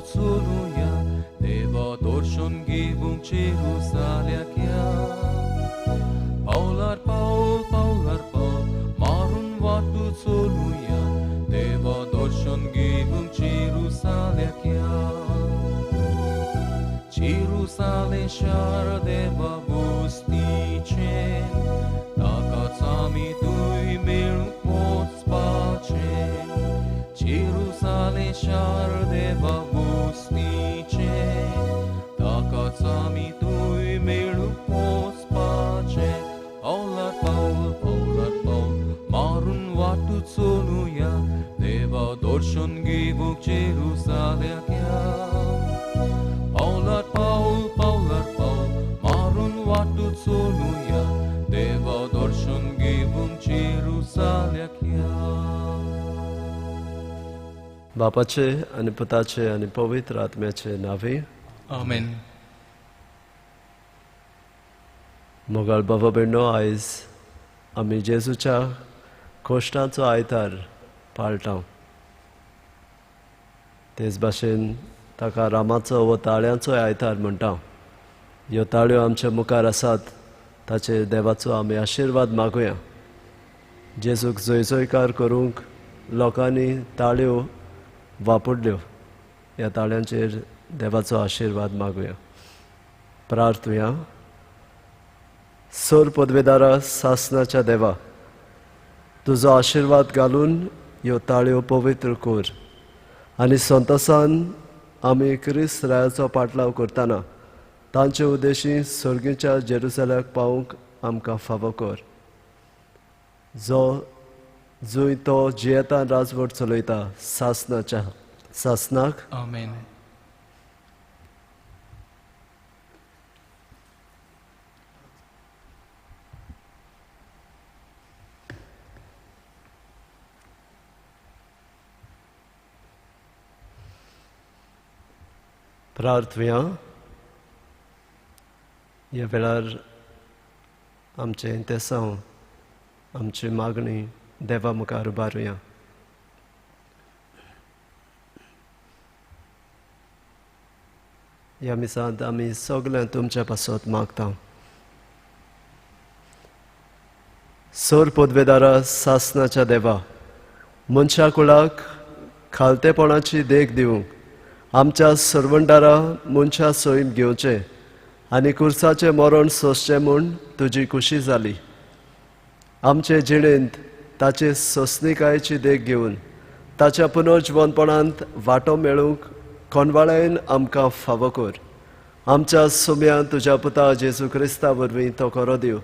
चलुया देवा दर्शन घेवंक जेरुसाल्याच्या पावलार पावल मारून वाटू चलुया देवा दर्शन घेवंक जेरुसाल्याच्या जेरुसालेम शार देवा बस्तीचें ताकाच आमी थंय मेळूंक वचपाचें जेरुसालेम शार देवा बस्तीचें ताकाच आमी थंय मेळूंक वचपाचें पावलार पावल मारून वाटू चलुया देवा दर्शन घेवंक जेरुसाल्याच्या पावलार पावल मारून वाटू चलुया देवा दर्शन घेवंक जेरुसाल्याच्या बापाचे आनी पुताचे आनी पवित्र आत्म्याचे नावे आमेन. मोगाळ बाबा भयणो, आयज आमी जेजूच्या कोश्टांचो आयतार पाळटा. तेच भाशेन ताका रामाचो वो ताळ्यांचोय आयतार म्हणटा. ह्यो ताळ्यो आमच्या मुखार आसात, ताचेर देवाचो आमी आशिर्वाद मागुया. जेजूक जयजयकार करूंक लोकांनी ताळ्यो वापरल्यो. ह्या ताळ्यांचेर देवाचो आशिर्वाद मागुया. प्रार्थुया. सोर पदवेदारा सासनाच्या देवा, तुजो आशिर्वाद घालून ह्यो ताळ्यो पवित्र कर आनी संतोसान आमी क्रिस्त रायाचो पाटलाव करतना तांचे उद्देशी सर्गीच्या जेरुसल्याक पावूंक आमकां फावो कर. जंय तो जियेतान राजवट चलयता सासनाच्या सासनाक आमेन. प्रार्थुया. ह्या वेळार आमचे इंतेसांव आमची मागणी देवा मुखार उबारुया. ह्या मिसांत आमी सगळें तुमच्या पासत मागता. सोर पदवेदारा सासनाच्या देवा, मनशा कुळाक खालतेपणाची देख दिवंक आमच्या सर्वंटारा मनशा सोयीन घेवचें आनी कुर्साचें मरण सोंसचें म्हूण तुजी खुशी जाली. आमचे जिणेंत ताचे सोंसणीकायेची देख घेवन ताच्या पुनर्जीवनपणांत वांटो मेळूंक कोनवाळेन आमकां फावो कर. आमच्या सुम्यान तुज्या पुता जेजू क्रिस्ता वरवीं तो खरो दिव.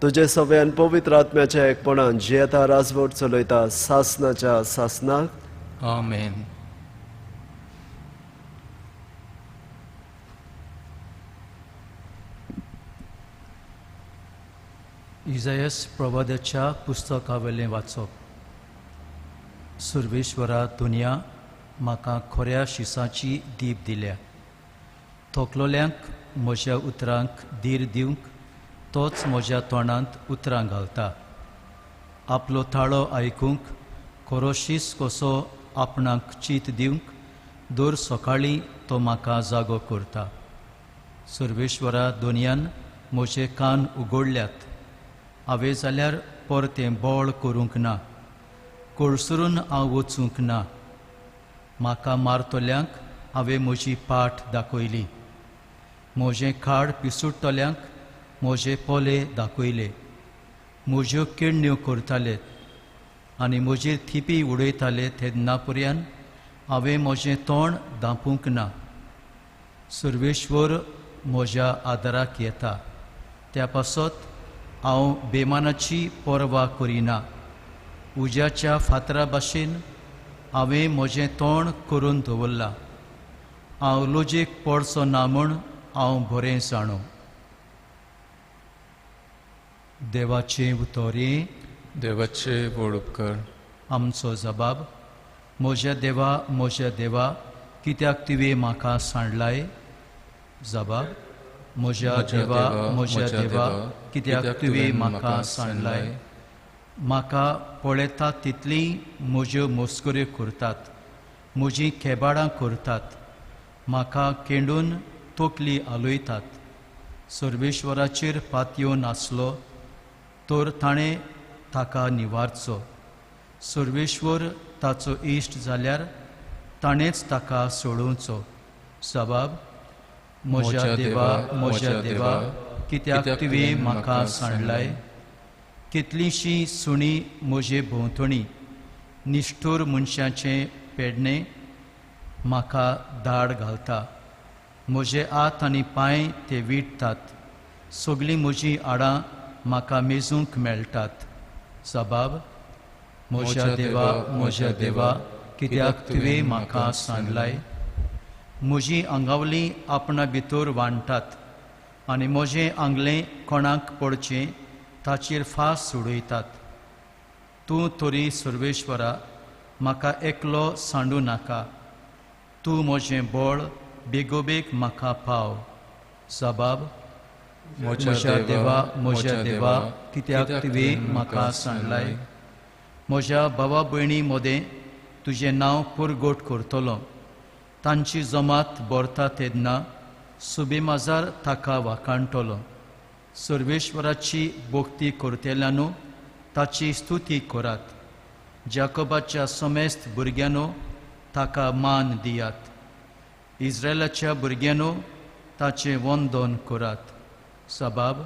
तुजे सव्यान पवित्र आत्म्याच्या एकपणान जियेता राजवट चलयता सासनाच्या सासनाक आमेन. इजायास प्रवादाच्या पुस्तकावेलें वाचप. सर्वेश्वरा दुनिया म्हाका खऱ्या शिसाची दीप दिल्या. थोकलोल्यांक म्हज्या उतरांक धीर दिवंक तोच म्हज्या तोंडांत उतरां घालता. आपलो ताळो आयकूंक खरो शीस कसो आपणाक चीत दिवंक दर सकाळीं तो म्हाका जागो करता. सर्वेश्वरा दुनियान म्हजे कान उगडल्यात. हांवें जाल्यार परतें बोळ करूंक ना. कळसरून हांव वचूंक ना. म्हाका मारतल्यांक हांवें म्हजी पाठ दाखयली. म्हजें खाड पिसुट्टल्यांक म्हजे पोले दाखयले. म्हज्यो किडण्यो करताले आनी म्हजेर थिपी उडयताले तेन्ना पर्यान हांवें म्हजें तोंड धांपूंक ना. सर्वेश्वर म्हज्या आदाराक येता. त्या पासत हांव बेमानाची पर्वा करिना. उज्याच्या फातरा भाशेन हांवें म्हजें तोंड करून दवरलां. हांव लोजेक पडचो ना म्हूण हांव बरें जाणो. देवाचें उतोरें. देवाचे व्हड उपकार. आमचो जबाब. म्हज्या देवा कित्याक तुवें म्हाका सांडलाय. जबाब. म्हज्या देवा कित्याक तुवें म्हाका सांडलाय. म्हाका पळयता तितलीं म्हज्यो मस्कऱ्यो करतात. म्हजीं केबाडां करतात. म्हाका केंडून तोकली आलोयतात. सर्वेश्वराचेर पातयो नासलो तर ताणें ताका निवारचो. सर्वेश्वर ताचो इश्ट जाल्यार ताणेंच ताका सोडोवचो. सबाब, म्हज्या देवा, कित्याक तुवें म्हाका सांडलाय. कितलींशीं सुणीं म्हजे भोंवतणी, निश्ठूर मनशाचें पेडणें म्हाका दाड घालता. म्हजे हात आनी पांय ते विटतात. सगळीं म्हजीं आडां म्हाका मेजूंक मेळटात. सबाब, म्हज्या देवा, कित्याक तुवें म्हाका सांडलाय. म्हजीं आंगावलीं आपणा भितर वांडटात आनी म्हजें आंगलें कोणाक पडचें ताचेर फास सोडयतात. तूं तरी सर्वेश्वरा म्हाका एकलो सांडू नाका. तूं म्हजें बळ बेगोबेग म्हाका पाव. सबाब, म्हज्या देवा, कित्याक तुवें म्हाका सांडलाय. म्हज्या भावा भयणी मदें तुजें नांव परगट करतलो. तांची जमात भरता तेन्ना सुबेमाजार ताका वाखाणटलो. सर्वेश्वराची भक्ती करतेल्यानो ताची स्तुती करात. जाकोबाच्या समेस्त भुरग्यानो ताका मान दियात. इस्रायलाच्या भुरग्यानो ताचें वंदन करात. सबाब,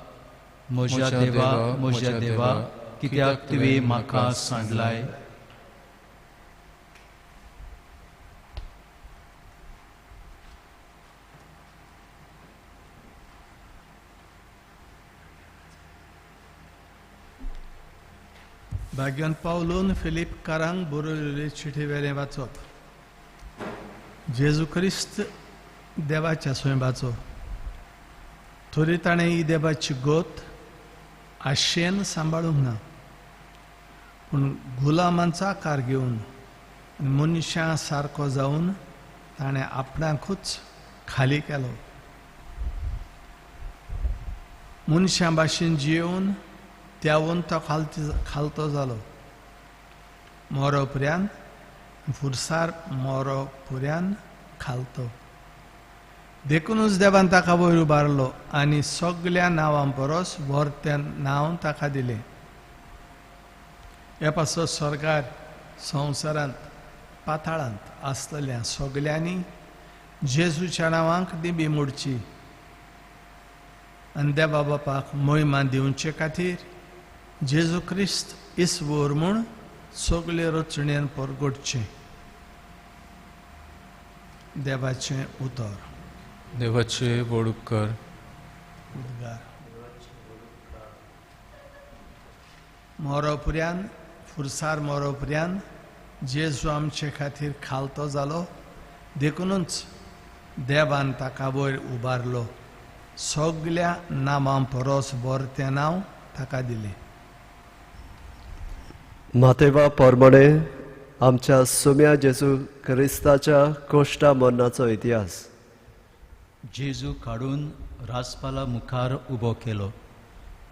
म्हज्या देवा, कित्याक तुवें म्हाका सांडलाय. भाग्यान पावलून फिलिपकारांक बरयल्ली चिठी वेलें वाचप. जेजू क्रिस्त देवाच्या स्वयंभाचो, तरी ताणें ही देवाची गोत आशेन सांबाळूंक ना, पूण गुलामांचो आकार घेवन मनशां सारको जावन ताणें आपणाकूच खाली केलो. मनशां भाशेन जियोवन त्यावून तो खालतो जालो. मोरो पर्यान फुरसार मोरो पर्यान खालतो. देखूनच देवान ताका वयर उबारलो आनी सगळ्या नांवां परस व्हरतें नांव ताका दिलें. हे पासो स्वर्गार, संवसारांत, पाताळांत आसतल्या सगळ्यांनी जेजूच्या नांवांक दिबी मोडची आनी देवा बापाक महिमा दिवचे खातीर जेजू क्रिस्त इस्वोर म्हूण सगळे रचणेन परगटचें. देवाचें उतर. देवाचे व्हड उपकार. उद्गार. मोरोपर्यान फुरसार मोरोपर्यान जेजू आमचे खातीर खालतो जालो. देखूनच देवान ताका वयर उबारलो. सगळ्या नांवां परस बरतें नांव ताका दिलें. मातेवा पोरमणे आमच्या सुम्या जेजू क्रिस्ताच्या कोश्टा मरणाचो इतिहास. जेजू काडून राजपाला मुखार उबो केलो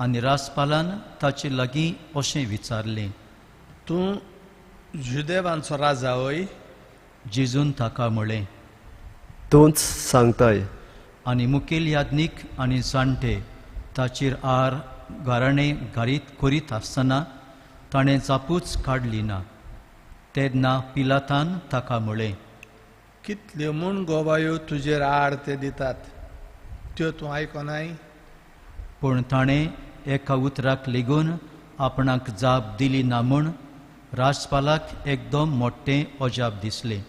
आनी राजपालान ताचे लागीं अशें विचारलें, तूं जुदेवांचो राजा वय? जेजून ताका म्हळें, तूंच सांगताय. आनी मुखेल याज्ञीक आनी जाणटे ताचेर आर गाराणें करीत आसतना ताणें जापूच काडली ना. तेन्ना पिलातान ताका म्हळें, कितल्यो म्हूण गोवायो तुजेर आड ते दितात, त्यो तूं आयकोनाय? पूण ताणें एका उतराक लेगून आपणाक जाप दिली ना म्हूण राजपालाक एकदम मोठें अजाप दिसलें.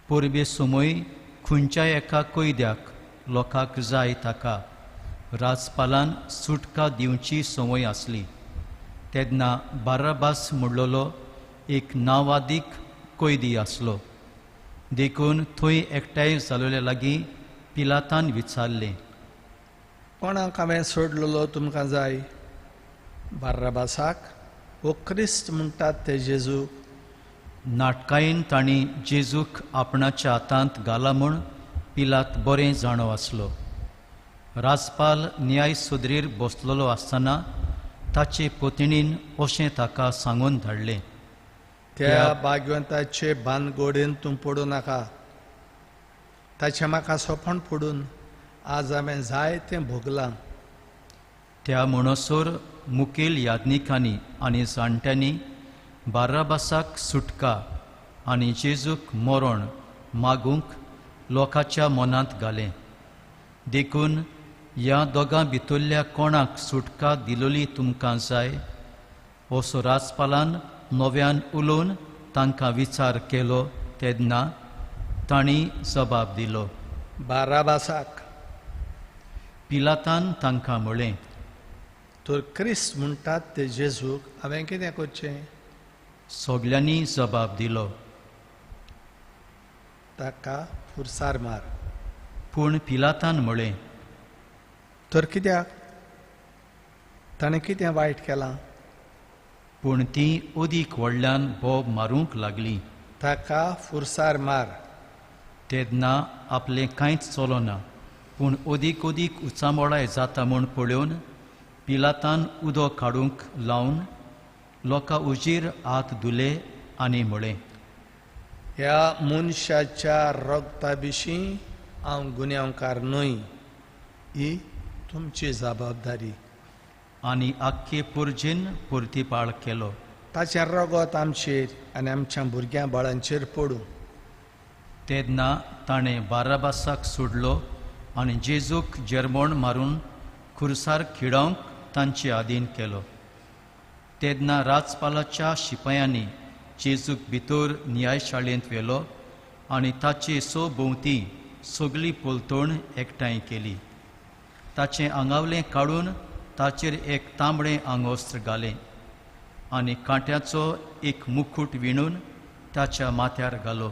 परबे समोय खंयच्याय एका कैद्याक लोकांक जाय ताका राजपालान सुटका दिवची संवय आसली. तेन्ना बाराबास म्हणलोलो एक नांवादीक कैदी आसलो. देखून थंय एकठांय जालोल्या लागीं पिलातान विचारलें, कोणाक हांवें सोडलेलो तुमकां जाय? बाराबासाक वो क्रिस्त म्हणटात ते जेजू? नाटकायेन तांणी जेजूक आपणाच्या हातांत घाला म्हूण पिलात बरें जाणो आसलो. राजपाल न्याय सुदरेर बसलेलो आसतना ताचे पत्नीन अशें ताका सांगून धाडलें, त्या भाग्यवंताचे भानगोडीन तूं पडूं नाका. ताचें म्हाका सोपण पडून आज हांवें जायतें भोगलां. त्या म्हणसर मुखेल याज्ञिकांनी आनी जाणट्यांनी बाराबासाक सुटका आनी जेजूक मरण मागूंक लोकांच्या मनांत घालें. देखून ह्या दोगां भितरल्या कोणाक सुटका दिलोली तुमकां जाय असो राजपालान नव्यान उलोवन तांकां विचार केलो तेन्ना तांणी जबाब दिलो. बाराबासाक. पिलातान तांकां म्हळें, तर क्रिस्त म्हणटात ते जेजूक हांवें कितें करचें? सगल्यांनी जबाब दिलो, ताका फुरसार मार. पूण पिलातान म्हळें, तर कित्याक? ताणें कितें वायट केलां? पूण तीं ओदीक व्हडल्यान बोब मारूंक लागलीं. ताका फुरसार मार. तेन्ना आपलें कांयच चलोना, पूण ओदीक ओदीक उचामोळाय जाता म्हूण पळोवन पिलातान उदक काडूंक लावन लोकां उजीर हात धुले आनी म्हळें, ह्या मनशाच्या रगता विशीं हांव गुन्यांवकार न्हय. ही तुमची जबाबदारी. आनी आख्खे पुर्जेन पुर्तीपाळ केलो. ताचें रगत आमचेर आनी आमच्या भुरग्यां बाळांचेर पडूं. तेन्ना ताणें बाराबासाक सोडलो आनी जेजूक जेरमोण मारून खुर्सार खिडावंक तांचे आदीन केलो. तेन्ना राजपालाच्या शिपायांनी जेजूक भितर न्यायशाळेंत व्हेलो आनी ताचे भोंवती सगळी पोलतोण एकठांय केली. ताचें आंगावलें काडून ताचेर एक तांबडें आंगोस्त्र घालें आनी कांट्याचो एक मुकूट विणून ताच्या माथ्यार घालो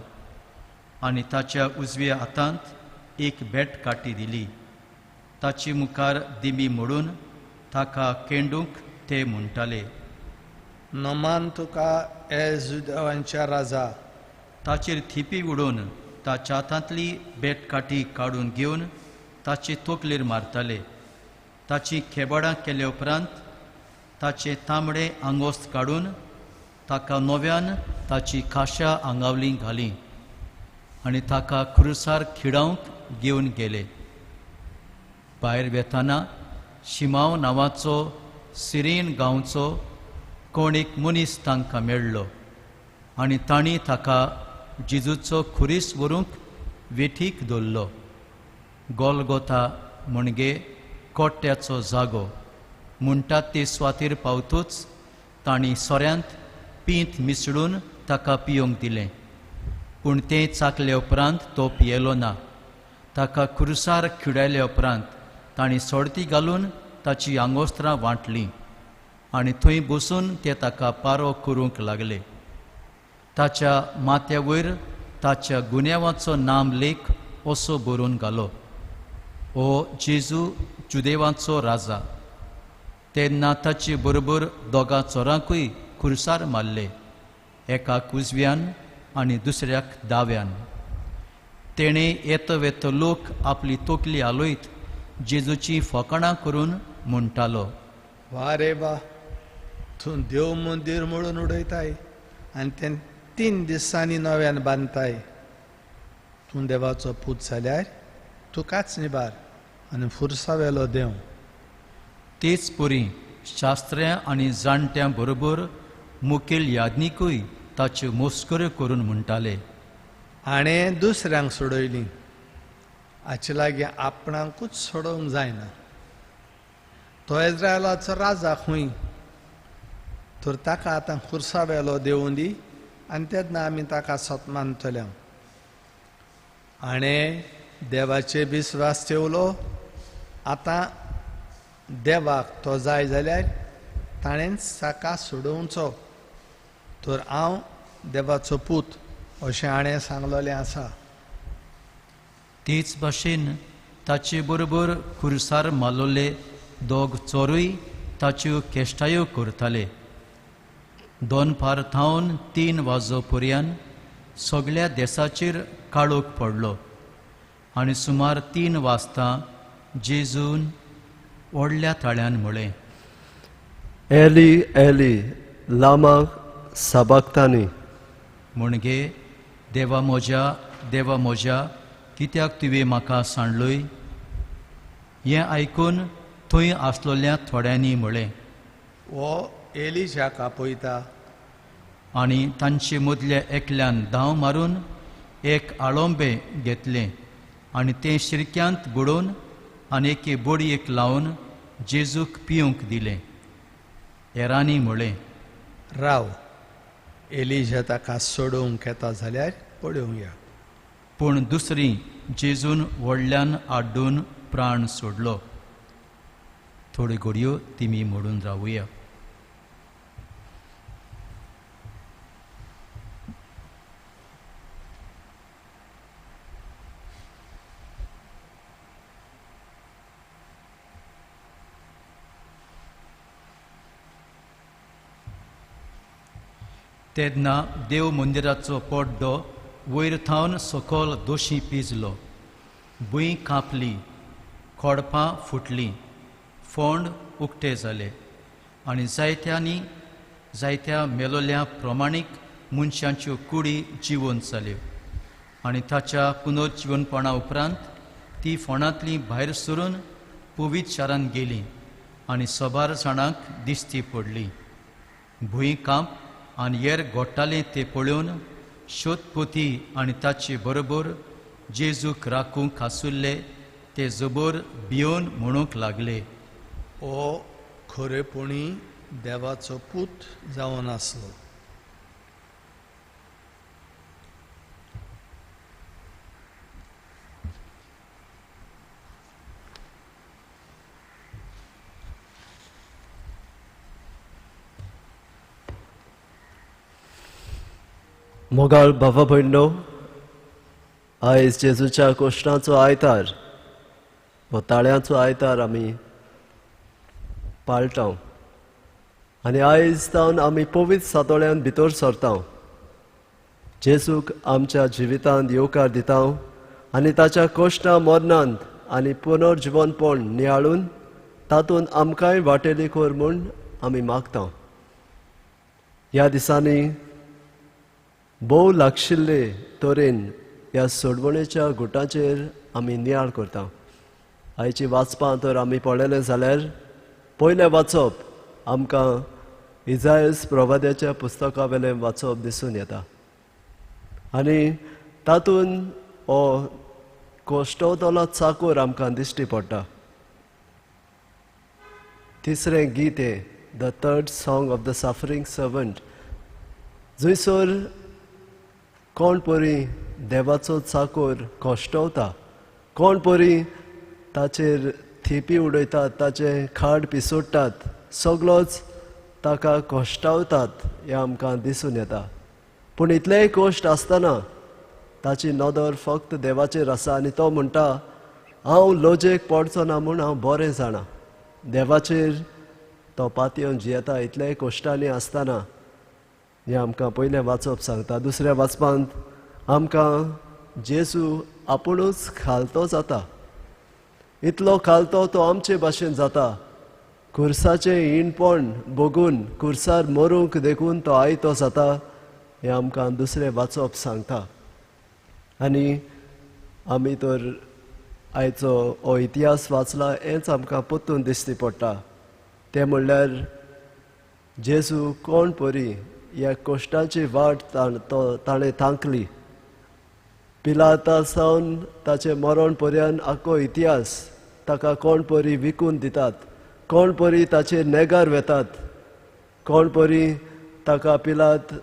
आनी ताच्या उजव्या हातांत एक बेट काटी दिली. ताचे मुखार दिमी मोडून ताका केंडूंक ते म्हणटाले, नमान तुका जुदेवांच्या राजा. ताचेर थिपी उडोवन ताच्या हातांतली बेट काटी काडून घेवन ताचे तोकलेर मारताले. ताची खेबडां केल्या उपरांत ताचे तांबडे आंगोस्त काडून ताका नव्यान ताची खाशा आंगावली घाली आनी ताका क्रुसार खिडावंक घेवन गेले. भायर वेताना शिमाव नांवाचो सिरेन गांवचो कोण एक मनीस तांकां मेळ्ळो आनी तांणी ताका जेजूचो खुरीस व्हरूंक वेठीक दवरलो. गोलगोथा म्हणजे कोट्ट्याचो जागो म्हणटात ते सुवातेर पावतूच तांणी सोऱ्यांत पींत मिसळून ताका पियोंक दिलें. पूण तें चाखले उपरांत तो पियेलो ना. ताका क्रुसार खिडायल्या उपरांत तांणी सोडती घालून ताची आंगोस्त्रां वांटलीं आनी थंय बसून ते ताका पारो करूंक लागले. ताच्या माथ्या वयर ताच्या गुन्यांवाचो नाम लेख असो बरोवन घालो, ओ जेजू जुदेवांचो राजा. तेन्ना ताचे बरोबर दोगां चोरांकूय खुर्सार मारले, एकाक उजव्यान आनी दुसऱ्याक दाव्यान. तेणें येतो वेतो लोक आपली तोकली हालयत जेजूची फकाणां करून म्हणटालो, वा रे बा, तूं देव मंदीर म्हणून उडयताय आनी तें 3 दिसांनी नव्यान बांदताय. तूं देवाचो पूत जाल्यार तुकाच निबार आनी फुरसावेलो देव. तेच परी शास्त्र्यां आनी जाणट्यां बरोबर मुखेल याज्ञिकूय ताच्यो मोस्कऱ्यो करून म्हणटाले, हाणें दुसऱ्यांक सोडयलीं, हाचे लागीं आपणाकूच सोडोवंक जायना. तो इस्रायलाचो राजा खंय? तर ताका आतां खुर्सावेलो देव दी आनी तेन्ना आमी ताका सतमानतले. हाणें देवाचेर विस्वास ठेवलो. आतां देवाक तो जाय जाल्यार ताणेंच ताका सोडोवचो. तर हांव देवाचो पूत अशें हाणें सांगलोलें आसा. तेच भाशेन ताचे बरोबर खुर्सार मारलोले दोग चोरूय ताच्यो केश्टायो करताले. 2 पार थावन 3 वाजो पर्यान सगळ्या देशाचेर काळोख पडलो आनी सुमार 3 वाजता जेजून व्हडल्या ताळ्यान म्हळें, एली एली लामा साबाक्तानी. म्हणजे देवा म्हज्या कित्याक तुवें म्हाका सांडलोय? हें आयकून थंय आसलोल्या थोड्यांनी म्हळें, हो एलिशाक आपयता. आनी तांचे मदल्या एकल्यान धांव मारून एक आळोंबे घेतलें आनी तें शिरक्यांत बुडोवन आनी एके बोडयेक लावन जेजूक पिवंक दिलें. हेरांनी म्हळें, राव, एलिशा ताका सोडूंक येता जाल्यार पळोवंक या. पूण दुसरी जेजून व्हडल्यान आड्डून प्राण सोडलो. थोड्यो घडयो तिमी मोडून रावुया. तेन्ना देव मंदिराचो पड्डो वयर थावन सकयल दोशी पिजलो. भुंय कांपली, खोडपां फुटलीं, फोंड उक्ते जाले आनी जायत्या मेलोल्या प्रमाणीक मनशांच्यो कुडी जिवंत जाल्यो. आनी ताच्या पुनर्जिवनपणा उपरांत ती फोंडांतलीं भायर सरून पवित्र शारांत गेली आनी सोबार जाणांक दिश्टी पडली. भुंय कांप आनी हेर घोट्टालें तें पळोवन शोधपोती आनी ताचे बरोबर जेजूक राखूंक आसुल्ले ते जबर भियोन म्हणूंक लागले, हो खरेपणी देवाचो पूत जावन आसलो. मोगाळ भावा भयणो, आयज जेजूच्या कोश्टांचो आयतार हो ताळ्यांचो आयतार आमी पाळटां आनी आयज जावन आमी पवित्र सातोळ्यान भितर सरता. जेजूक आमच्या जिवितांत येवकार दिता आनी ताच्या कोश्टां मरणांत आनी पुनर्जिवनपण नियाळून तातूंत आमकांय वांटेली कर म्हूण आमी मागता. ह्या दिसांनी भोव लागशिल्ले तरेन ह्या सोडवणेच्या गुटांचेर आमी नियाळ करता. आयची वाचपां तर आमी पळयलें जाल्यार पयलें वाचप आमकां इजायास प्रवाद्याच्या पुस्तका वेलें वाचप दिसून येता आनी तातूंत हो कोश्टवतलो चाकर आमकां दिश्टी पडटा. तिसरें गीत हें, the third song of the suffering servant. जंयसर कोण परी देवाचो चाकर कोश्टवता, कोण परी ताचेर थिपी उडयतात, ताचें खाड पिसोडटात, सगळोच ताका कोश्टावतात हें आमकां दिसून येता. पूण इतलेय कोश्ट आसतना ताची नदर फक्त देवाचेर आसा आनी तो म्हणटा, हांव लोजेक पडचो ना म्हूण हांव बरें जाणा. देवाचेर तो पातयेवन जियेता इतलेय कोश्टांनी आसतना हें आमकां पयलें वाचप सांगता. दुसऱ्या वाचपांत आमकां जेजू आपुणूच खालतो जाता. इतलो खालतो तो आमचे भाशेन जाता. खुर्साचें इणपण बगून खुर्सार मरूंक देखून तो आयतो जाता हें आमकां दुसरें वाचप सांगता. आनी आमी तर आयचो हो इतिहास वाचला हेंच आमकां परतून दिश्टी पडटा. तें म्हणल्यार जेजू कोण परी ह्या कोश्टाची वाट ताणें थांकली. पिलाता सावन ताचें मरण पर्यंत आख्खो इतिहास ताका कोण परी विकून दितात, कोण परी ताचेर नेगार वेतात, कोण परी ताका पिलात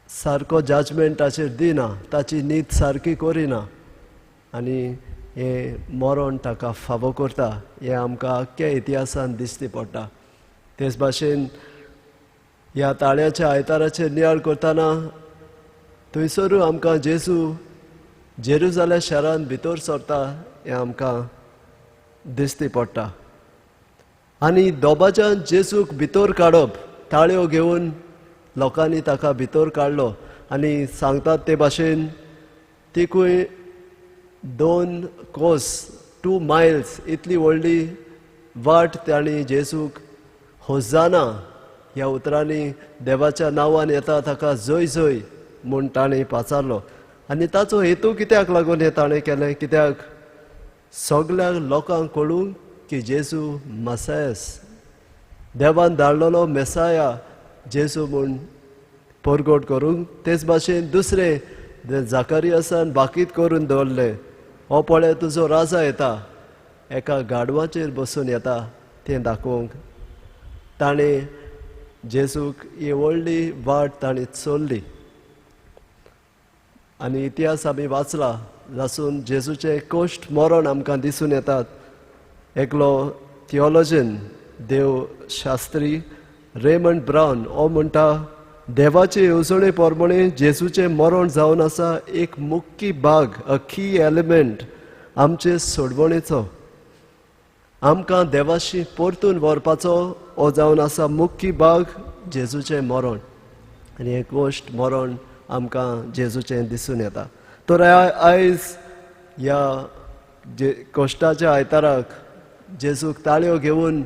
सारको जजमेंट ताचेर दिना, ताची नीत सारकी करिना आनी हें मरण ताका फावो करता. हें आमकां आख्ख्या इतिहासान दिश्टी पडटा. तेच भाशेन ह्या ताळ्याच्या आयताराचेर नियाळ करतना थंयसरू आमकां जेजू जेरुजालेम शारांत भितर सरता हें आमकां दिश्टी पडटा. आनी दोबाज्यान जेजूक भितर काडप, ताळयो घेवन लोकांनी ताका भितर काडलो आनी सांगतात ते भाशेन तिकूय 2 कोस 2 मायल्स इतली व्हडली वाट तांणी जेजूक होजाना ह्या उतरांनी देवाच्या नांवान येता ताका जय जय म्हूण ताणें पाचारलो. आनी ताचो हेतू कित्याक लागून हे ताणें केलें? कित्याक सगळ्या लोकांक कळूंक की जेजू मसायस, देवान धाडलेलो मेसाया जेजू म्हूण परगट करूंक. तेच भाशेन दुसरे जाकारियासान बाकीत करून दवरले, हो पळय तुजो राजा येता, एका गाडवाचेर बसून येता तें दाखोवंक. ताणें जेजूक ही व्हडली वाट ताणें चोरली. आनी इतिहास आमी वाचला जासून जेजूचे कोश्ट मरण आमकां दिसून येतात. एकलो थियोलॉजन देव शास्त्री रेमंड ब्रावन हो म्हणटा, देवाचे येवजणे पोरमणे जेजूचें मरण जावन आसा एक मुख्य भाग, अ की एलिमेंट आमचे सोडवणेचो. आमकां देवाशी परतून व्हरपाचो हो जावन आसा मुख्य भाग जेजूचें मरण. आनी हें गोश्ट मरण आमकां जेजूचें दिसून येता. तर आयज ह्या कोश्टाच्या आयताराक जेजूक ताळयो घेवन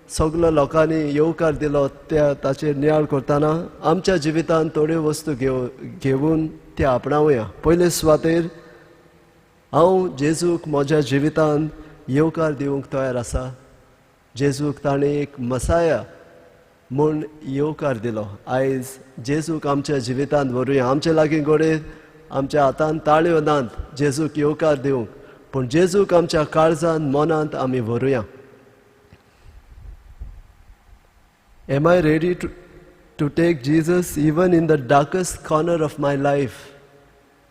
सगळ्या लोकांनी येवकार दिलो, त्या ताचेर नियाळ करतना आमच्या जिवितांत थोड्यो वस्तू घेवन ते आपणावया. पयले सुवातेर हांव जेजूक म्हज्या जिवितांत येवकार दिवंक तयार आसा. जेजूक ताणें एक मसाया म्हूण येवकार दिलो. आयज जेजूक आमच्या जिवितांत व्हरुया. आमचे लागीं घोडे आमच्या हातांत ताळयो नात जेजूक येवकार दिवंक, पूण जेजूक आमच्या काळजांत मनांत आमी व्हरुया. Am I ready to take Jesus even in the darkest corner of my life?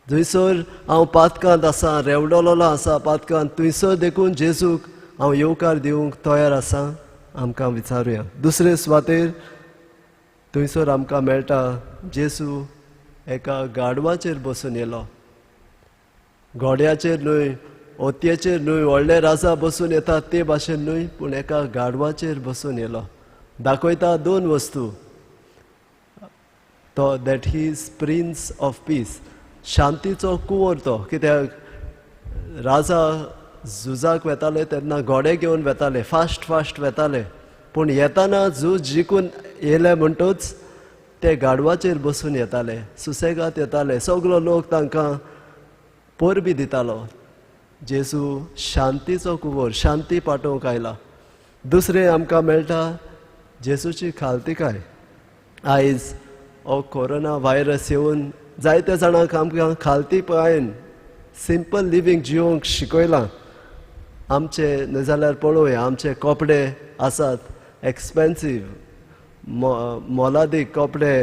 थंयसर हांव पातकांत आसा, रेवडलोलो आसा पातकांत, थंयसर देखून जेजूक हांव येवकार दिवंक तयार आसा? आमकां विचारुया. दुसरे सुवातेर थंयसर आमकां मेळटा जेजू एका गाडवाचेर बसून येयलो. घोड्याचेर न्हय, ओतयेचेर न्हय, व्हडले राजा बसून येतात ते भाशेन न्हय, पूण एका गाडवाचेर बसून येयलो. दाखयता दोन वस्तू, तो that he is prince of peace, शांतीचो कुंवर तो. कित्याक राजा झुजाक वेताले तेन्ना घोडे घेवन वेताले, फास्ट फास्ट वेताले, पूण येताना झूज जिखून येयले म्हणटूच ते गाडवाचेर बसून येताले, सुसेगाद येताले. सगळो लोक तांकां परबी दितालो. जेजू शांतीचो कुंवर, शांती पाठोवंक आयला. दुसरें आमकां मेळटा जेजूची खालतिकाय. आयज हो कोरोना व्हायरस येवन जायत्या जाणांक आमकां खालतीपायेन सिंपल लिवींग जिवंक शिकयलां. आमचे नाजाल्यार पळोवया, आमचे कपडे आसात एक्सपेन्सीव, मोलादीक कपडे,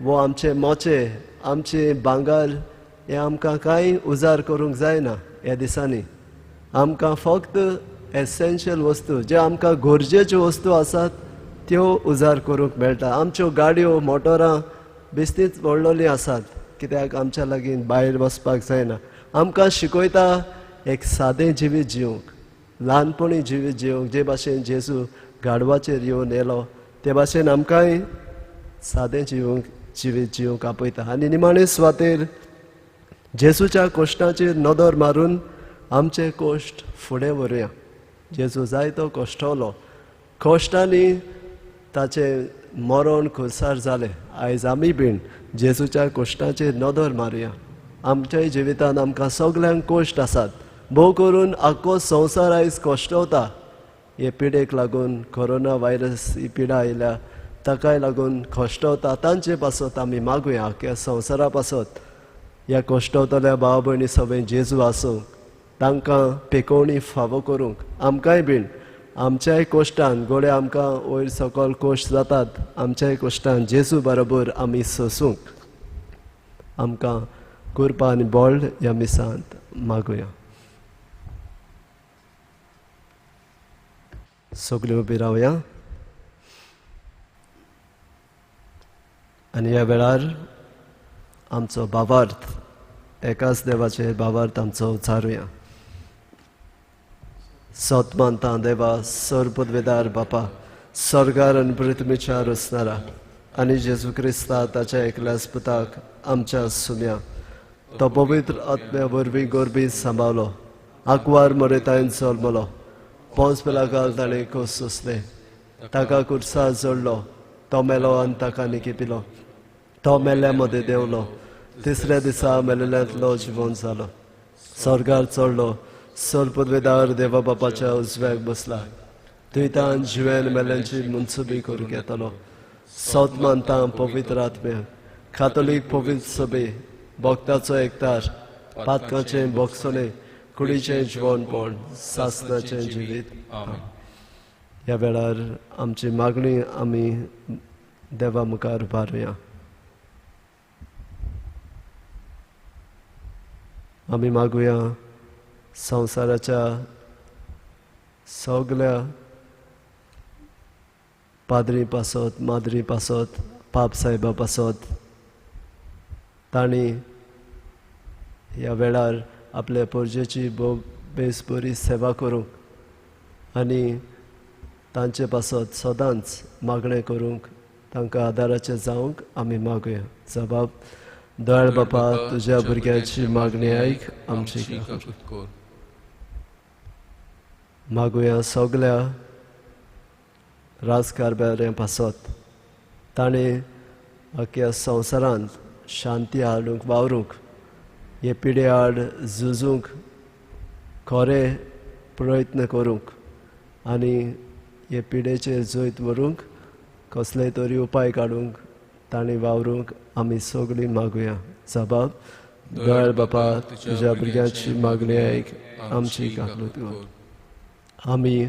वो आमचे मोचे, आमचे भांगर, हें आमकां कांय उजार करूंक जायना. ह्या दिसांनी आमकां फक्त एसेन्शियल वस्तू, जे आमकां गरजेच्यो वस्तू आसात त्यो उजार करूंक मेळटा. आमच्यो गाडयो मोटरां बेश्टीच व्हडलोलीं आसात, कित्याक आमच्या लागीं भायर वचपाक जायना. आमकां शिकयता एक सादें जिवीत जिवंक, ल्हानपणी जिवीत जिवंक, जे भाशेन जेजू गाडवाचेर येवन येयलो ते भाशेन आमकांय सादें जिवीत जिवंक आपयता. आनी निमाणे सुवातेर जेजूच्या कोश्टाचेर नदर मारून आमचे कोश्ट फुडें व्हरुया. जेजू जायतो कोश्टलो, कोश्टांनी ताचे मरण खुर्सार जालें. आयज आमी बीन जेजूच्या कोश्टाचेर नदर मारुया. आमच्याय जिवितांत आमकां सगल्यांक कोश्ट आसात. भोव करून आख्खो संवसार आयज कोश्टवता हे पिडेक लागून. कोरोना व्हायरस ही पिडा आयल्या ताकाय लागून कोश्टवता. तांचे पासत आमी मागुया, आख्ख्या संवसारा पासत ह्या कोश्टवतल्या भाव भयणी सगळे जेजू आसूंक, तांकां पेकोवणी फावो करूंक. आमकांय बीन आमच्याय कोश्टान, गोडे आमकां वयर सकयल कोश्ट जातात, आमच्याय कोश्टान जेजू बरोबर आमी सोसूंक आमकां कृपा आनी बळ ह्या मिसांत मागुया. सगळीं उबी रावया. आनी ह्या वेळार आमचो भावार्थ, एकाच देवाचेर भावार्थ आमचो उचारुया. सतमानता देवा, सर्वपदवेदार बापा, स्वर्गार आनी पृथ्वीचेर असणारा, आनी जेजू क्रिस्ता ताच्या एकल्याच पुताक आमच्या सुम्या तो पवित्र आत्म्या वरवीं गोरबी सांबाळलो, आंकवार मरेतायन जल्मलो, पोंच पिलाकाल ताणें खोस सोंसलें, ताका कुर्सार जोडलो, तो मेलो आनी ताका निकिपिलो, तो मेल्ल्या मदें देंवलो, तिसऱ्या दिसा मेलेल्यांतलो जिवंत जालो. स्वर्गार चडलो. सर पदवेदार देवा बापाच्या उजव्याक बसला. थंयतान जिवेन मेल्यांची मुनसुबी करूंक येतलो. सौत मानता पवित्र आत्म्या, कातोलीक पवित्र सभे, भक्ताचो एकतार, पातकाचें बोगसोलें, कुडीचें जिवणपण, सासणाचें जिवीत. आमेन. ह्या वेळार आमची मागणी आमी देवा मुखार उबारुया. आमी मागुया संवसाराच्या सगळ्या पाद्री पासत, माद्री पासत, पाप साहेबा पासत तांणी ह्या वेळार आपल्या पोरजेची बेस बरी सेवा करूंक आनी तांचे पासत सदांच मागणें करूंक तांकां आदाराचें जावंक आमी मागुया. जबाब: दयाळ बापा, तुज्या भुरग्याची मागणी आयक, आमची काकूत कोर. मागुया सगळ्या राजकारब्याऱ्यां पासत ताणें अख्ख्या संवसारांत शांती हाडूंक वावरूंक, हे पिडे आड झुजूंक खरें प्रयत्न करूंक आनी हे पिडेचेर जैत व्हरूंक कसलेय तरी उपाय काडूंक तांणी वावरूंक आमी सगळीं मागुया. जबाब: दयाळ बापा, तुज्या भुरग्याची मागणी आयक, आमची काकूत कोर. आमी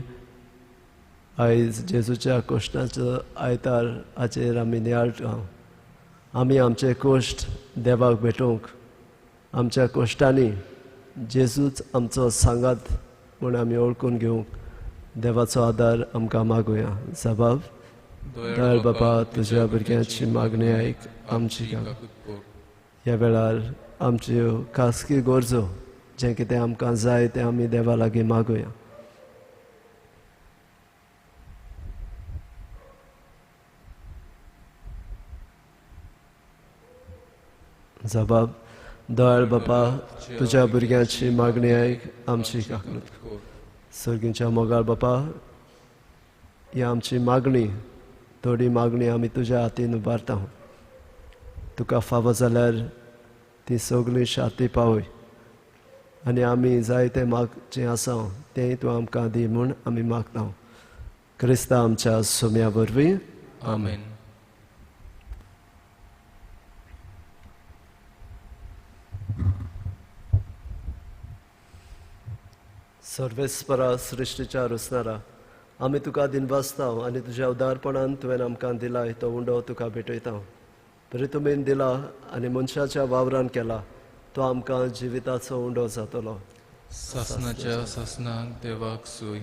आयज जेजूच्या कश्टाचो आयतार हाचेर आमी नियाळटां. आमी आमचे कश्ट देवाक भेटोवंक, आमच्या कश्टांनी जेजूच आमचो सांगात म्हूण आमी ओळखून घेवंक देवाचो आदार आमकां मागुया. जबाब: दयाळ बापा, तुज्या भुरग्याची मागणी आयक, आमची काकूत कोर. ह्या वेळार आमच्यो खासगी गरजो जें कितें आमकां जाय तें आमी देवा लागीं मागुया. जबाब: दयाळ बापा, तुज्या भुरग्याची मागणी आयक, आमची काकूत कोर. सर्गीच्या मोगाळ बापा, ही आमची मागणी, थोडी मागणी आमी तुज्या हातीन उबारता. तुका फावो जाल्यार ती सगळी शाती पावय आनी आमी जायते मागचें आसा तेंय तूं आमकां दी म्हूण आमी मागता. क्रिस्ता आमच्या सोम्या वरवीं. आमेन. सर्वेस्परा सृश्टीच्या रुसणारा, आमी तुका दिनवासता आनी तुज्या उदारपणान तुवें आमकां दिलाय तो उंडो तुका भेटयता. प्रितुमेन दिला आनी मनशाच्या वावरान केला तो आमकां जिविताचो उंडो जातलो. सासणाच्या सासणाक देवाक सूय.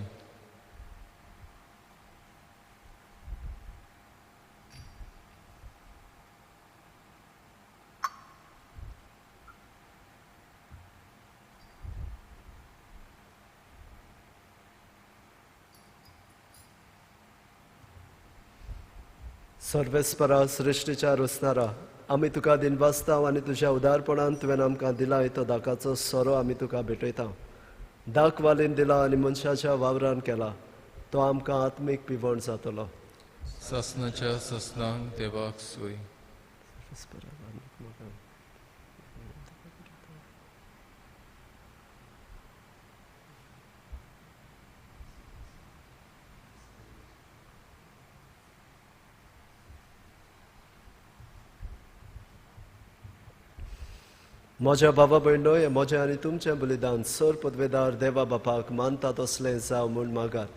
सर्वेस्परा सृश्टीच्या रुसणारा, आमी तुका दिनवासता आनी तुज्या उदारपणान तुवें आमकां दिलाय तो दाकाचो सोरो आमी तुका भेटयता. दाक वालीन दिला आनी मनशाच्या वावरान केला तो आमकां आत्मीक पिवण जातलो. सासणाच्या सासणाक देवाक सूय. म्हज्या बाबा भयणो, हे म्हजें आनी तुमचें बलिदान सर पदवेदार देवा बापाक मानता तसलें जावं म्हूण मागात.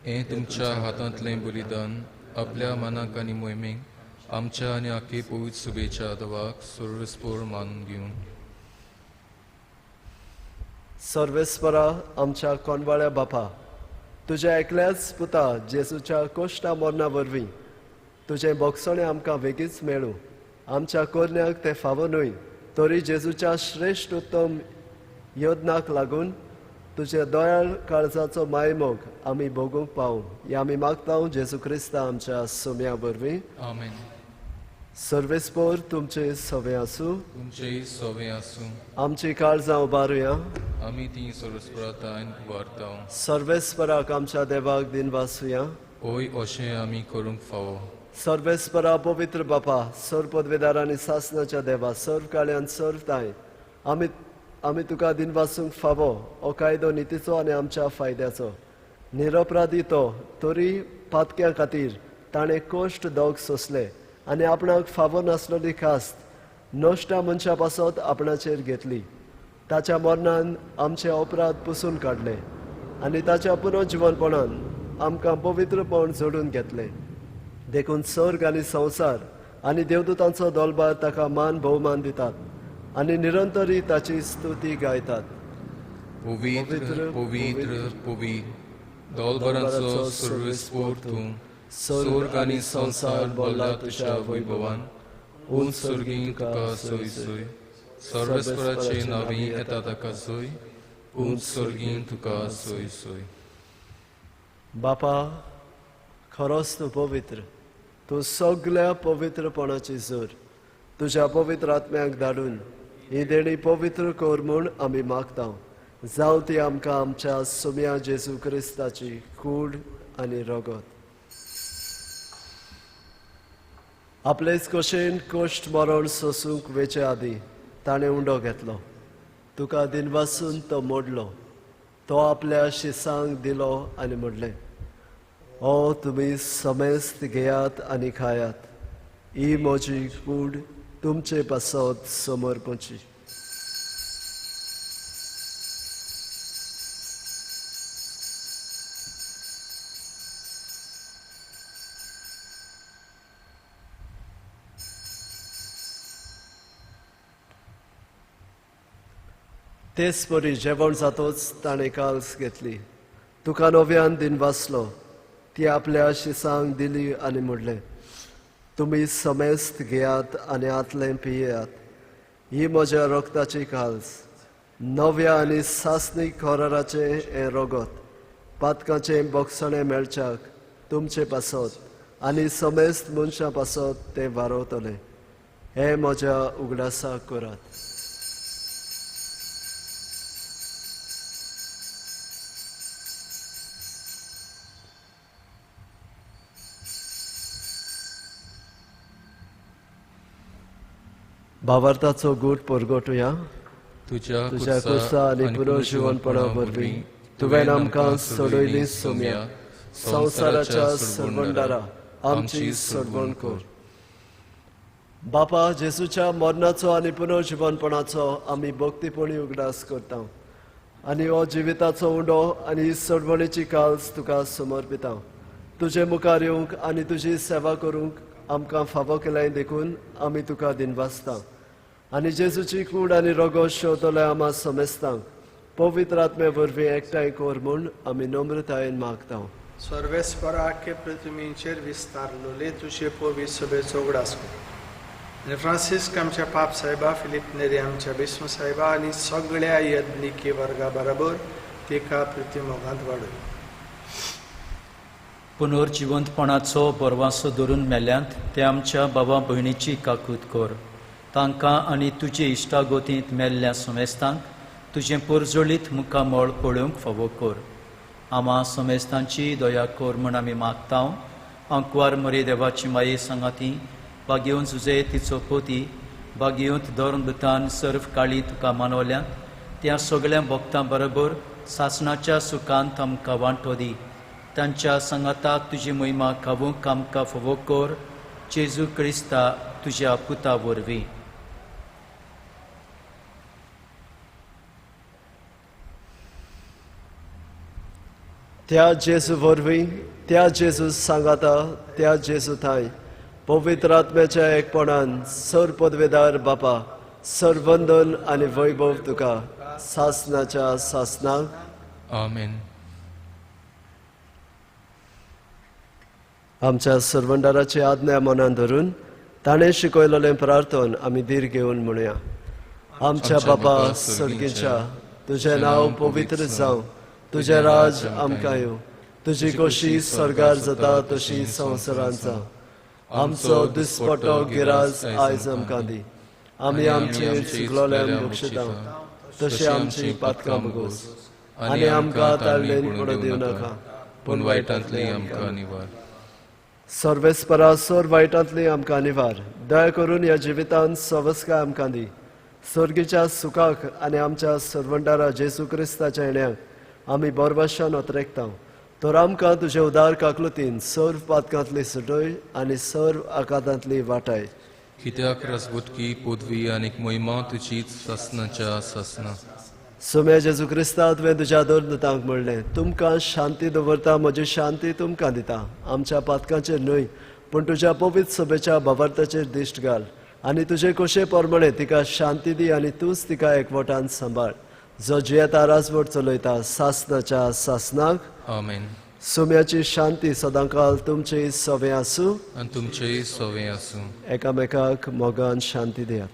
हें तुमच्या हातांतलें बलिदान आपल्या मनाक आनी मोहिमेक आमच्या आनी आख्खे पवित्र सुबेच्या देवाक सर्वेस्पोर मानून घेवन. सर्वेस्परा आमच्या कोणवाळ्या बापा, तुज्या एकल्याच पुता जेजूच्या कोश्टा मरणा वरवीं तुजें बोगसणें आमकां बेगीच मेळूं. आमच्या कोरण्याक तें फावो न्हय, तरी जेजूच्या श्रेश्ठ उत्तम योजनाक लागून तुजे दयाळ काळजाचो मायमोग आमी भोगूंक पावूं. हें आमी मागता जेजू क्रिस्ता आमच्या सोम्या वरवीं. आमेन. सर्वेस्पोर तुमचे सवे आसूं. तुमचेय सोवे आसूं. आमची काळजां उबारुया. आमी ती सर्वेस्परातायन उबारता. सर्वेस्पराक आमच्या देवाक दिन वासुया. होय अशें आमी करूंक फावो. सर्वेस्परा पवित्र बापा सर्व पदवेदार आनी सासनाच्या देवा सर्व काळ्यान सर्व ताय आमी तुका दिनवासूंक फावो हो कायदो नितीचो आनी आमच्या फायद्याचो निरपराधी तो तरी पातक्यां खातीर ताणें कश्ट दोग सोंसले आनी आपणाक फावो नासलेली खास्त नश्टा मनशा पासत आपणाचेर घेतली ताच्या मरणान आमचे अपराध पुसून काडले आनी ताच्या पुनर्जीवनपणान आमकां पवित्रपण जोडून घेतले देखून सर्ग आनी संवसार आनी देवदूतांचो दोलबार ताका मान भोवमान दितात आनी निरंतरी ताची स्तुती गायतात पवित्र पवित्र पवित्र दोलबरांचो सर्वेस्पोर तूं स्वर्ग आनी संसार बोल्ला तुज्या वैभवान उंच सर्गीं तुका सोय सोय सर्वेस्पराचे नांवी येता ताका सोय उंच सर्गीं तुका सोय सोय बापा खरोच तूं पवित्र तूं सगळ्या पवित्रपणाची जोर तुज्या पवित्र आत्म्याक धाडून ही देणी पवित्र कर म्हूण आमी मागता जावं ती आमकां आमच्या सुम्या जेजू क्रिस्ताची कूड आनी रगत आपलेच कशेन कश्ट मरण सोसूंक वेचे आदी ताणें उंडो घेतलो तुका दिनवासून तो मोडलो तो आपल्या शिसांक दिलो आनी म्हणलें ओ तुमी समेस्त घेयात आनी खायात ही म्हजी कूड तुमचे पासत समर्पणची तेच परी जेवण जातोच ताणें काल्स घेतली तुका नव्यान दिनवासलो ती आपल्या शिसांक दिली आनी म्हणलें तुमी समेस्त घेयात आनी आतलें पियेयात ही म्हज्या रक्ताची काल्स नव्या आनी सासणी खोराराचें हें रगत पातकाचें बोगसणें मेळच्याक तुमचे पासत आनी समेस्त मनशां पासत तें वारवतलें हें म्हज्या उगडासाक करात भावार्थाचो गूट परगटुया तुज्या कुसा आनी पुनर्जीवनपणा वरवीं तुवें आमकां सोडयली सोम्या संवसाराच्या सरवंडारा आमची सरवण कर बापा जेजूच्या मरणाचो आनी पुनर्जीवनपणाचो आमी भक्तीपणी उगडास करता आनी हो जिविताचो उंडो आनी सडवणेची काल्स तुका समर्पिता तुजे मुखार येवंक आनी तुजी सेवा करूंक आमकां फावो केलें देखून आमी तुका दिनवासता आनी जेजूची कूड आनी रगत शेवतले आमा समेस्तांक पवित्र आत्मे वरवीं एकठांय कर म्हूण आमी नम्रतायेन मागता सर्वेस्परा के पृथ्वीचेर विस्तारलोले तुजे पवित्र सभेचो उगडास कर आनी फ्रांसीस आमच्या पाप साहेबा फिलीप नेरी आमच्या बिस्म साहेबा आनी सगळ्या यज्ञिकी वर्गा बरोबर तिका पृथ्वीमोगांत वाडय पुनर्जिवंतपणाचो बोरवासो धरून मेल्यांत ते आमच्या बाबा भयणीची काकूत कर तांकां आनी तुजे इश्टागोतींत मेल्ल्या समेस्तांक तुजें पुरजोळीत मुखामळ पळोवंक फावो कर आमा समेस्तांची दया कर म्हूण आमी मागता अंकवार मरी देवाची माये सांगाती बागेवन जुजे तिचो पोती बागेवंत धर्मदुतान सर्व काळी तुका मानवल्यांत त्या सगळ्या भक्तां बरोबर सासणाच्या सुखांत आमकां वांटो दी तांच्या संगाताक तुजी महिमा खावूंक आमकां फावो कर जेजू क्रिस्ता तुज्या पुता वरवीं त्या जेजू वरवीं त्या जेजू सांगाता त्या जेजू थंय पवित्र आत्म्याच्या एकपणान सर पदवेदार बापा सरवंदन आनी वैभव तुका सासनाच्या सासनाक आमेन आमच्या सरवंडाराची आज्ञा मनान धरून ताणें शिकयलेलें प्रार्थन आमी धीर घेवन म्हणुया आमच्या बापा सर्गीच्या तुजें नांव पवित्र जावं तुजें राज आमकां येवं तुजी कशी सरगार जाता तशी संवसारांत जावं आमचो दिसपट्टो गिराज आयज आमकां दी आमी आमचेर चुकलोल्यांक बक्षिता तशी आमची पातकां बगोस आनी आमकां ताळणेन पडूं दिवं नाका पूण वायटांतली आमकां निवार सर्वेस्परा सोर वायटांतली आमकां निवार दया करून ह्या जिवितांत सवस्काय आमकां दी सर्गीच्या सुखाक आनी आमच्या सर्वंडारा जेजू क्रिस्ताच्या येण्याक आमी बोरभाशान ओतरेकता तर आमकां तुजे उदार काकलुतीन सर्व पातकांतली सुटय आनी सर्व आकांतांतली वाटाय कित्याक रसबुटकी पदवी आनीक मोहिमा तुजीच ससनाच्या ससना सुम्या जेजू क्रिस्ता तुवें तुज्या दोरदूतांक म्हणलें तुमकां शांती दवरता म्हजी शांती तुमकां दिता आमच्या पातकांचेर न्हय पूण तुज्या पवित्र सभेच्या भावार्थाचेर दिश्ट घाल आनी तुजे कशे परमणे तिका शांती दी आनी तूंच तिका एकवटान सांबाळ जो जियेता राजवट चलयता सासनाच्या सासनाक आमेन. सुम्याची शांती सदांकाल तुमची सवे आसूं आनी तुमचेय सवे आसूं. एकामेकाक मोगान शांती दियात.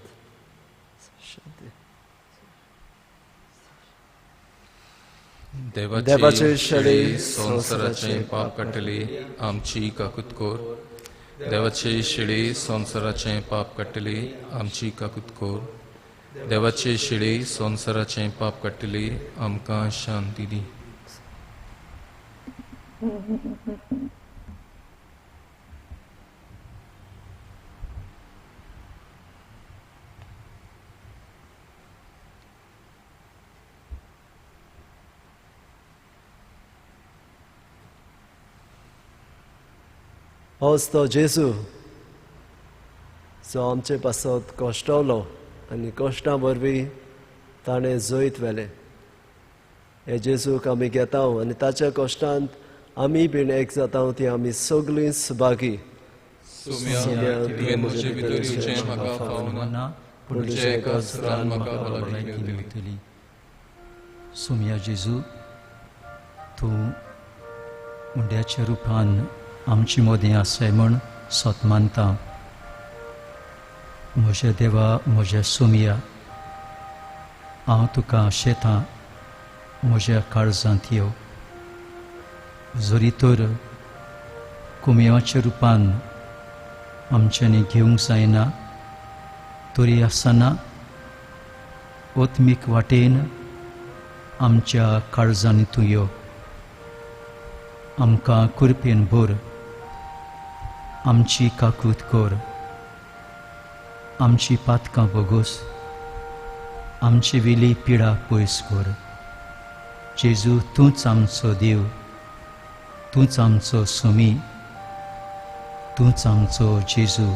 देवाचे शेळी संवसाराचें पाप काडटली आमची काकुतकोर देवाचे शेळी संवसाराचें पाप काडटली आमची काकुतकोर देवाचे शेळी संवसाराचें पाप काडटली आमकां शांती दी. होच तो जेजू जो आमचे पासत कोश्टवलो आनी कोश्टां वरवीं ताणें जैत व्हेलें हे जेजूक आमी घेता आनी ताच्या कोश्टांत आमी बीन एक जाता ती आमी सगळीं सुभागी. तुवें म्हजे भितर येवचें म्हाका फावना पूण तुज्या एका सुरान म्हाका भलायकी मेळटली. सुम्या जेजू तूं उंड्याच्या रुपान आमची मोदें आसाय म्हूण सोत मानता. म्हज्या देवा म्हज्या सुम्या हांव तुका आशेतां म्हज्या काळजांत यो जरी तर कुमेवाच्या रुपान आमच्यांनी घेवंक जायना तरी आसतना ओत्मीक वाटेन आमच्या काळजांनी तूं यो आमकां कृपेन भर आमची काकूत कर आमची पातकां बोगोस आमची विली पिडा पयस कर. जेजू तूंच आमचो देव तूंच आमचो सुमी तूंच आमचो जेजू.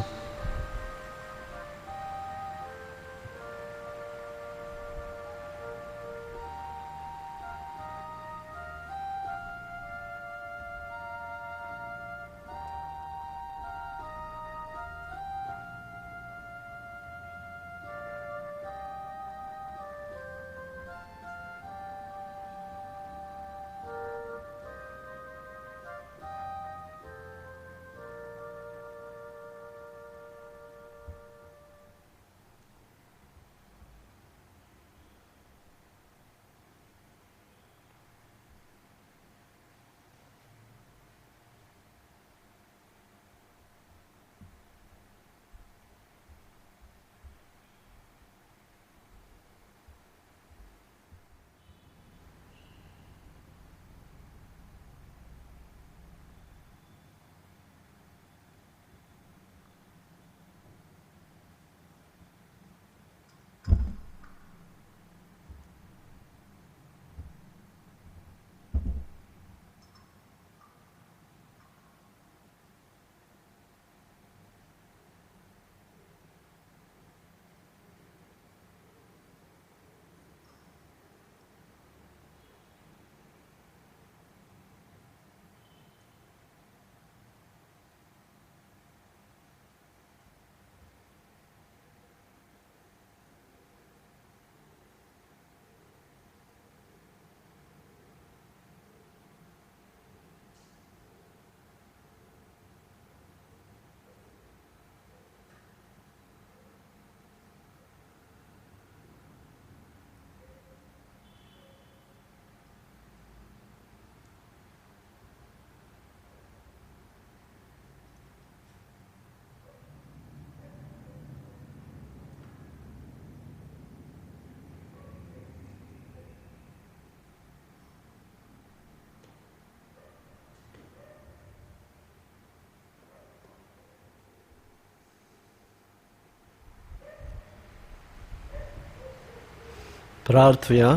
प्रार्थुया.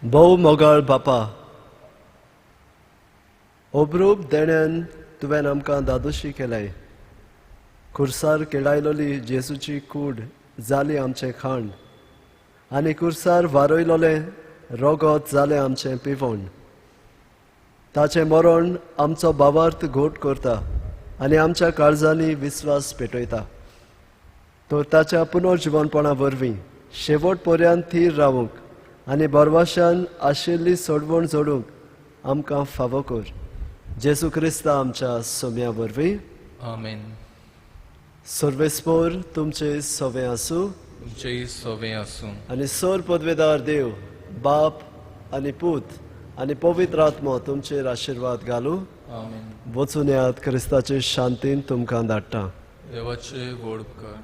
भोव मोगाळ बापा, ओब्रूप देण्यान तुवें आमकां दादोशी केल्याय. खुर्सार केळायलोली जेजूची कूड जाली आमचें खाण, आनी खुर्सार वारोयलोलें रोगोत जालें आमचें पिवण. ताचें मरण आमचो भावार्थ घोट करता आनी आमच्या काळजांनी विस्वास पेटयता. तो ताच्या पुनर्जिवनपणा वरवीं शेवट पर्यंत थीर रावूंक आनी बरवाशान आशिल्ली सोडवण जोडूंक आमकां फावो कर. जेजू क्रिस्ता आमच्या सोम्या वरवीं. आमेन. सर्वेस्पोर तुमचे सोवे आसूं तुमचेय सोवे आसूं. आनी सर पदवेदार देव बाप आनी पूत आनी पवित्र आत्मो तुमचेर आशिर्वाद घालूं. आमेन. वचून येयात, क्रिस्ताचे शांतीन तुमकां धाडटा. देवाचे गोड कर.